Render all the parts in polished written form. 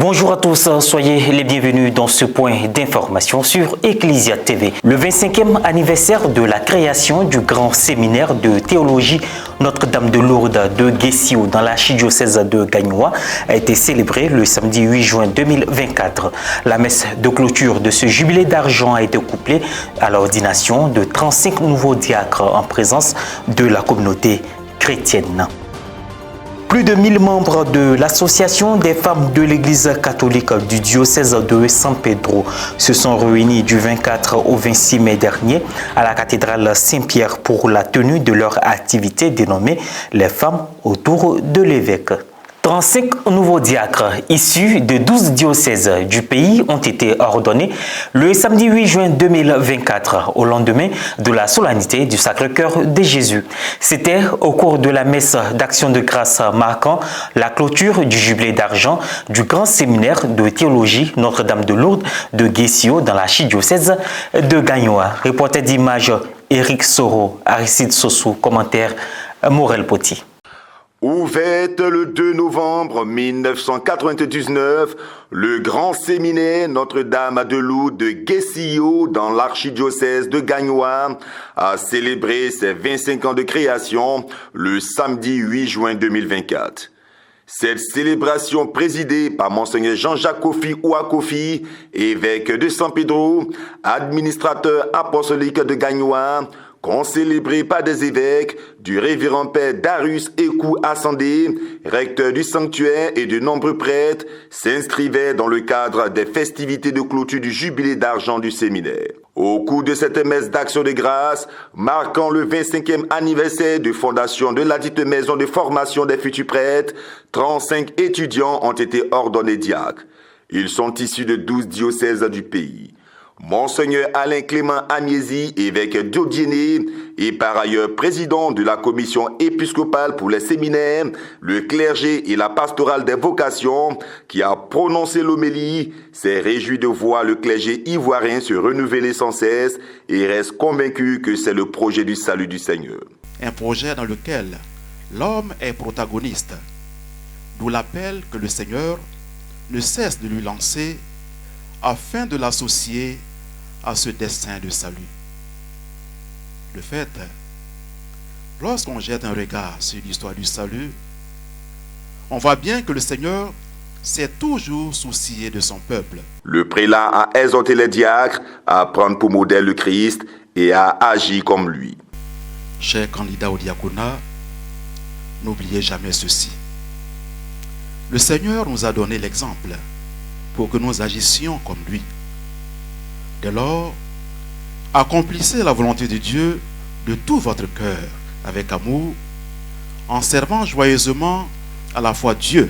Bonjour à tous, soyez les bienvenus dans ce point d'information sur Ecclesia TV. Le 25e anniversaire de la création du grand séminaire de théologie Notre-Dame de Lourdes de Guessio dans l'archidiocèse de Gagnoa a été célébré le samedi 8 juin 2024. La messe de clôture de ce jubilé d'argent a été couplée à l'ordination de 35 nouveaux diacres en présence de la communauté chrétienne. Plus de 1000 membres de l'Association des femmes de l'Église catholique du diocèse de San Pedro se sont réunis du 24 au 26 mai dernier à la cathédrale Saint-Pierre pour la tenue de leur activité dénommée les femmes autour de l'évêque. 35 nouveaux diacres issus de 12 diocèses du pays ont été ordonnés le samedi 8 juin 2024 au lendemain de la solennité du Sacré-Cœur de Jésus. C'était au cours de la messe d'action de grâce marquant la clôture du jubilé d'argent du grand séminaire de théologie Notre-Dame de Lourdes de Guessio dans l'archidiocèse de Gagnoa. Reporter d'image Éric Soro, Aristide Sossou, commentaire Morel Poti. Ouverte le 2 novembre 1999, le grand séminaire Notre-Dame de Lourdes de Guessio dans l'archidiocèse de Gagnoa a célébré ses 25 ans de création le samedi 8 juin 2024. Cette célébration présidée par Monseigneur Jean-Jacques Kofi Ouakofi, évêque de San Pedro, administrateur apostolique de Gagnoa, concélébré par des évêques, du révérend père Darius Ekou Assandé, recteur du sanctuaire et de nombreux prêtres, s'inscrivait dans le cadre des festivités de clôture du jubilé d'argent du séminaire. Au cours de cette messe d'action de grâce, marquant le 25e anniversaire de fondation de ladite maison de formation des futurs prêtres, 35 étudiants ont été ordonnés diacres. Ils sont issus de 12 diocèses du pays. Monseigneur Alain Clément Amiesi, évêque d'Odiéné, et par ailleurs président de la commission épiscopale pour les séminaires, le clergé et la pastorale des vocations, qui a prononcé l'homélie, s'est réjoui de voir le clergé ivoirien se renouveler sans cesse et reste convaincu que c'est le projet du salut du Seigneur. Un projet dans lequel l'homme est protagoniste, d'où l'appel que le Seigneur ne cesse de lui lancer afin de l'associer à ce dessein de salut. De fait, lorsqu'on jette un regard sur l'histoire du salut, on voit bien que le Seigneur s'est toujours soucié de son peuple. Le prélat a exhorté les diacres à prendre pour modèle le Christ et à agir comme lui. Chers candidats au diaconat, n'oubliez jamais ceci. Le Seigneur nous a donné l'exemple pour que nous agissions comme lui. Dès lors, accomplissez la volonté de Dieu de tout votre cœur, avec amour, en servant joyeusement à la fois Dieu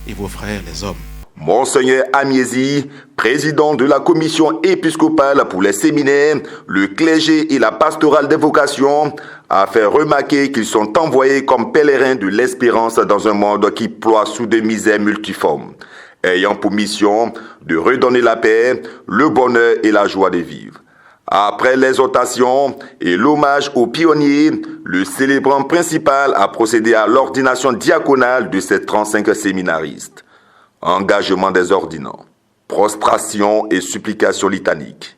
et vos frères les hommes. Monseigneur Amiesi, président de la commission épiscopale pour les séminaires, le clergé et la pastorale des vocations, a fait remarquer qu'ils sont envoyés comme pèlerins de l'espérance dans un monde qui ploie sous des misères multiformes, ayant pour mission de redonner la paix, le bonheur et la joie de vivre. Après l'exhortation et l'hommage aux pionniers, le célébrant principal a procédé à l'ordination diaconale de ces 35 séminaristes. Engagement des ordinants, prostration et supplication litanique,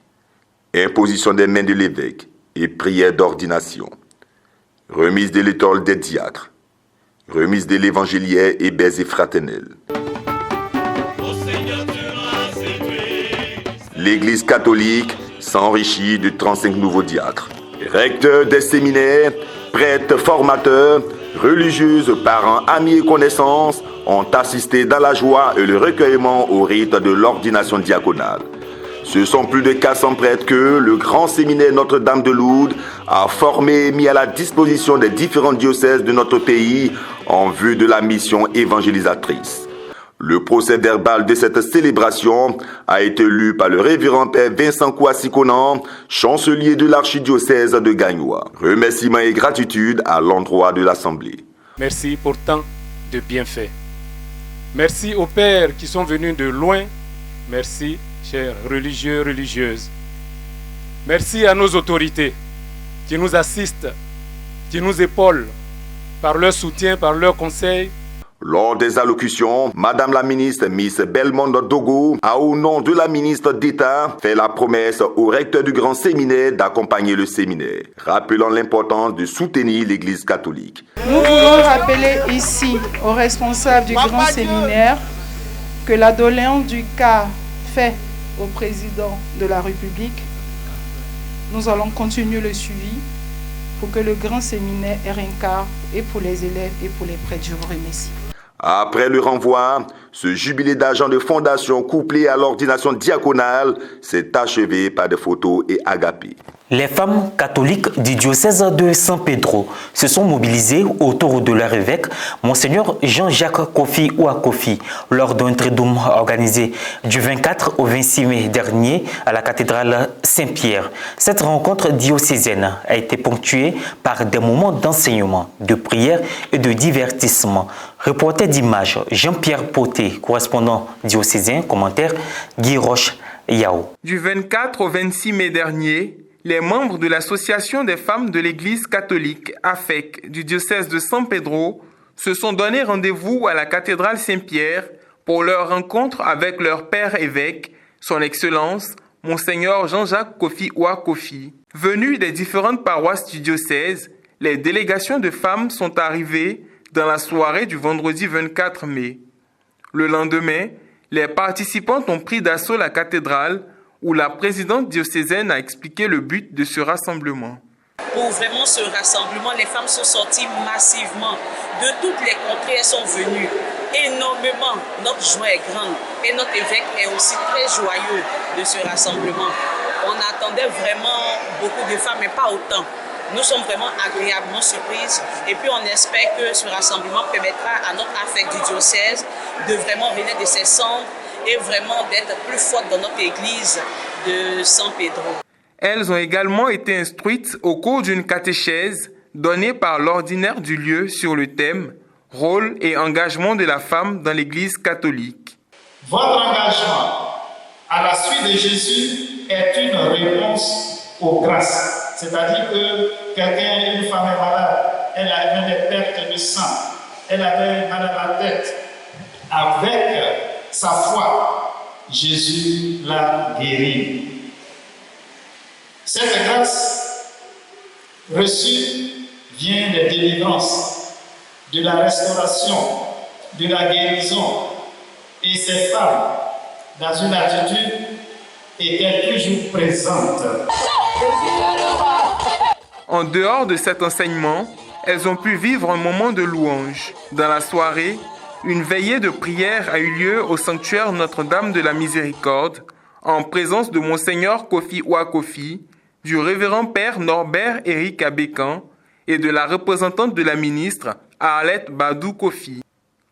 imposition des mains de l'évêque et prière d'ordination, remise de l'étole des diacres, remise de l'évangéliaire et baiser fraternel. L'Église catholique s'enrichit de 35 nouveaux diacres. Recteurs des séminaires, prêtres formateurs, religieuses, parents, amis et connaissances ont assisté dans la joie et le recueillement au rite de l'ordination diaconale. Ce sont plus de 400 prêtres que le grand séminaire Notre-Dame de Lourdes a formé et mis à la disposition des différents diocèses de notre pays en vue de la mission évangélisatrice. Le procès verbal de cette célébration a été lu par le révérend père Vincent Kouassi-Conan, chancelier de l'archidiocèse de Gagnoa. Remerciements et gratitude à l'endroit de l'Assemblée. Merci pour tant de bienfaits. Merci aux pères qui sont venus de loin. Merci, chers religieux, religieuses. Merci à nos autorités qui nous assistent, qui nous épaulent par leur soutien, par leur conseil. Lors des allocutions, Madame la ministre Miss Belmondo Dogo a, au nom de la ministre d'État, fait la promesse au recteur du grand séminaire d'accompagner le séminaire, rappelant l'importance de soutenir l'Église catholique. Nous voulons rappeler ici aux responsables du grand séminaire que la doléance du cas fait au président de la République, nous allons continuer le suivi pour que le grand séminaire ait un quart et pour les élèves et pour les prêtres. Je vous remercie. Après le renvoi, ce jubilé d'argent de fondation couplé à l'ordination diaconale s'est achevé par des photos et agapés. Les femmes catholiques du diocèse de San Pedro se sont mobilisées autour de leur évêque, Monseigneur Jean-Jacques Kofi Ouakofi, lors d'un triduum organisé du 24 au 26 mai dernier à la cathédrale Saint-Pierre. Cette rencontre diocésaine a été ponctuée par des moments d'enseignement, de prière et de divertissement. Reporter d'images, Jean-Pierre Poté, correspondant diocésain, commentaire Guy Roche-Yao. Du 24 au 26 mai dernier, les membres de l'Association des femmes de l'Église catholique AFEC du diocèse de San Pedro se sont donné rendez-vous à la cathédrale Saint-Pierre pour leur rencontre avec leur père évêque, son Excellence, Monseigneur Jean-Jacques Kofi Ouakofi. Venus des différentes paroisses du diocèse, les délégations de femmes sont arrivées dans la soirée du vendredi 24 mai. Le lendemain, les participantes ont pris d'assaut la cathédrale où la présidente diocésaine a expliqué le but de ce rassemblement. Pour vraiment ce rassemblement, les femmes sont sorties massivement. De toutes les contrées, elles sont venues. Énormément. Notre joie est grande. Et notre évêque est aussi très joyeux de ce rassemblement. On attendait vraiment beaucoup de femmes, mais pas autant. Nous sommes vraiment agréablement surprises. Et puis on espère que ce rassemblement permettra à notre AFEC du diocèse de vraiment venir de ses cendres et vraiment d'être plus forte dans notre église de San Pedro. Elles ont également été instruites au cours d'une catéchèse donnée par l'ordinaire du lieu sur le thème « Rôle et engagement de la femme dans l'église catholique ». Votre engagement à la suite de Jésus est une réponse aux grâces. C'est-à-dire que une femme est malade, elle avait des pertes de sang, elle avait mal à la tête. Avec sa foi, Jésus l'a guérie. Cette grâce reçue vient des délivrances, de la restauration, de la guérison. Et ces femmes, dans une attitude, étaient toujours présentes. En dehors de cet enseignement, elles ont pu vivre un moment de louange. Dans la soirée, une veillée de prière a eu lieu au sanctuaire Notre-Dame de la Miséricorde, en présence de Monseigneur Kofi Ouakofi, du révérend Père Norbert Éric Abékan et de la représentante de la ministre Arlette Badou Kofi.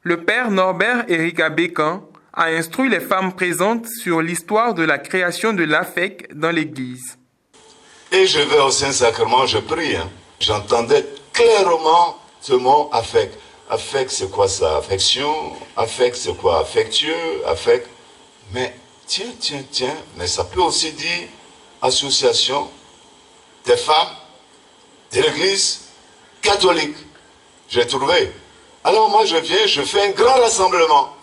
Le Père Norbert Éric Abékan a instruit les femmes présentes sur l'histoire de la création de l'AFEC dans l'Église. Et je vais au Saint-Sacrement, je prie. J'entendais clairement ce mot affect. Affect, c'est quoi ça? Affection. Affect, c'est quoi? Affectueux. Affect. Mais tiens, mais ça peut aussi dire association des femmes de l'Église catholique. J'ai trouvé. Alors moi je viens, je fais un grand rassemblement.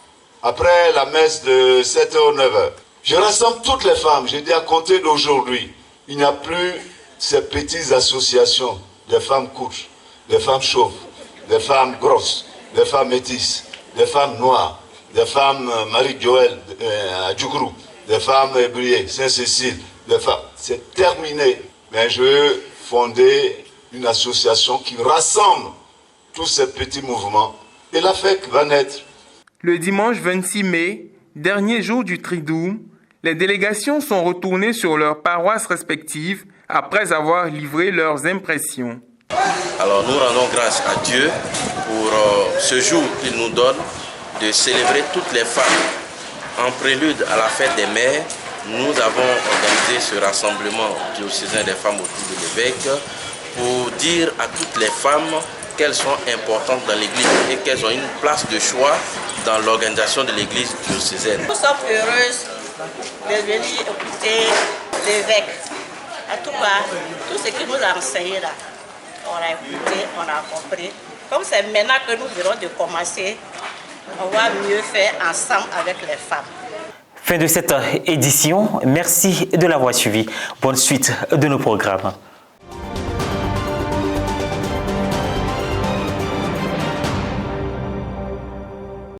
Après la messe de 7h ou 9h. Je rassemble toutes les femmes. J'ai dit à compter d'aujourd'hui. Il n'y a plus ces petites associations des femmes couches, des femmes chauves, des femmes grosses, des femmes métisses, des femmes noires, des femmes Marie-Joël à Djougrou, des femmes Brié, Saint-Cécile, des femmes. C'est terminé. Mais je veux fonder une association qui rassemble tous ces petits mouvements. Et l'AFEC va naître. Le dimanche 26 mai, dernier jour du Triduum, les délégations sont retournées sur leurs paroisses respectives après avoir livré leurs impressions. Alors nous rendons grâce à Dieu pour ce jour qu'il nous donne de célébrer toutes les femmes. En prélude à la fête des mères, nous avons organisé ce rassemblement diocésain des femmes autour de l'évêque pour dire à toutes les femmes qu'elles sont importantes dans l'Église et qu'elles ont une place de choix dans l'organisation de l'Église diocésaine. Nous sommes heureuses de venir écouter l'évêque. En tout cas, tout ce qu'il nous a enseigné là, on a écouté, on a compris. Comme c'est maintenant que nous venons de commencer On va mieux faire ensemble avec les femmes. Fin de cette édition. Merci de l'avoir suivi. Bonne suite de nos programmes.